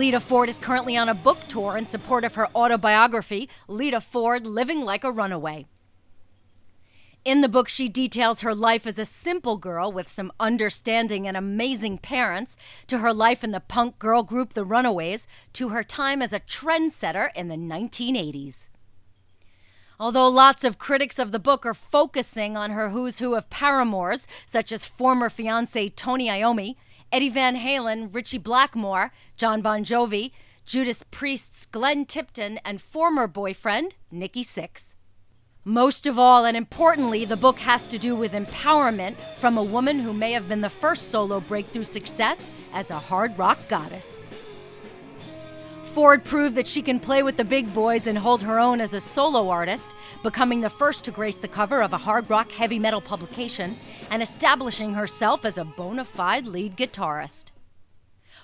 Lita Ford is currently on a book tour in support of her autobiography, Lita Ford, Living Like a Runaway. In the book, she details her life as a simple girl with some understanding and amazing parents, to her life in the punk girl group The Runaways, to her time as a trendsetter in the 1980s. Although lots of critics of the book are focusing on her who's who of paramours, such as former fiancé Tony Iommi, Eddie Van Halen, Ritchie Blackmore, John Bon Jovi, Judas Priest's Glenn Tipton, and former boyfriend Nikki Sixx. Most of all, and importantly, the book has to do with empowerment from a woman who may have been the first solo breakthrough success as a hard rock goddess. Ford proved that she can play with the big boys and hold her own as a solo artist, becoming the first to grace the cover of a hard rock heavy metal publication and establishing herself as a bona fide lead guitarist.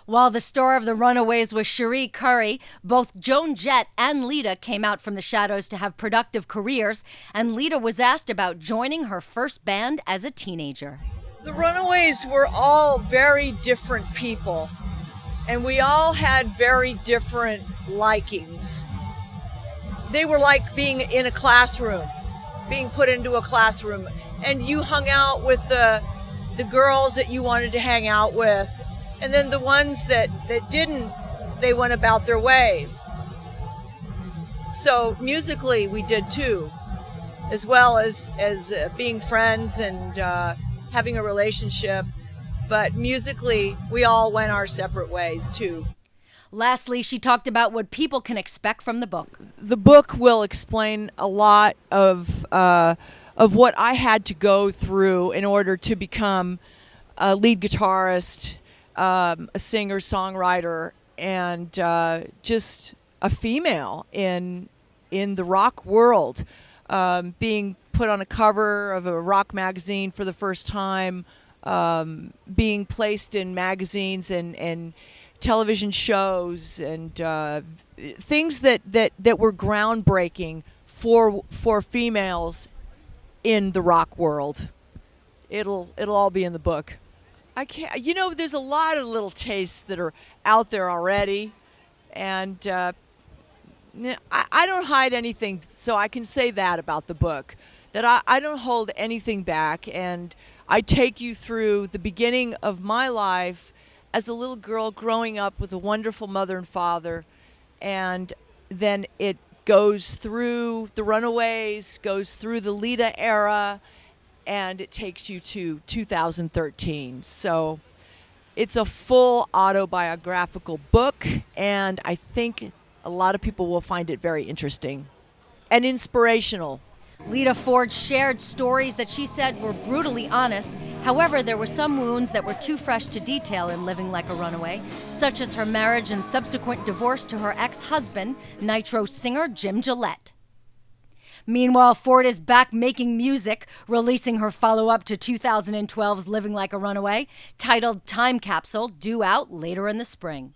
While the star of the Runaways was Cherie Currie, both Joan, Jett, and Lita came out from the shadows to have productive careers, and Lita was asked about joining her first band as a teenager. The Runaways were all very different people, and we all had very different likings. They were like being in a classroom, being put into a classroom, and you hung out with the girls that you wanted to hang out with. And then the ones that didn't, they went about their way. So musically we did too, as well as being friends and having a relationship. But musically, we all went our separate ways too. Lastly, she talked about what people can expect from the book. The book will explain a lot of what I had to go through in order to become a lead guitarist, a singer-songwriter, and just a female in the rock world, being put on a cover of a rock magazine for the first time, being placed in magazines and television shows, and things that were groundbreaking for females in the rock world. It'll all be in the book. I can't, there's a lot of little tastes that are out there already, and I don't hide anything, so I can say that about the book, that I don't hold anything back, and I take you through the beginning of my life as a little girl growing up with a wonderful mother and father, and then it goes through the Runaways, goes through the Lita era, and it takes you to 2013. So it's a full autobiographical book, and I think a lot of people will find it very interesting and inspirational. Lita Ford shared stories that she said were brutally honest. However, there were some wounds that were too fresh to detail in Living Like a Runaway, such as her marriage and subsequent divorce to her ex-husband, Nitro singer Jim Gillette. Meanwhile, Ford is back making music, releasing her follow-up to 2012's Living Like a Runaway, titled Time Capsule, due out later in the spring.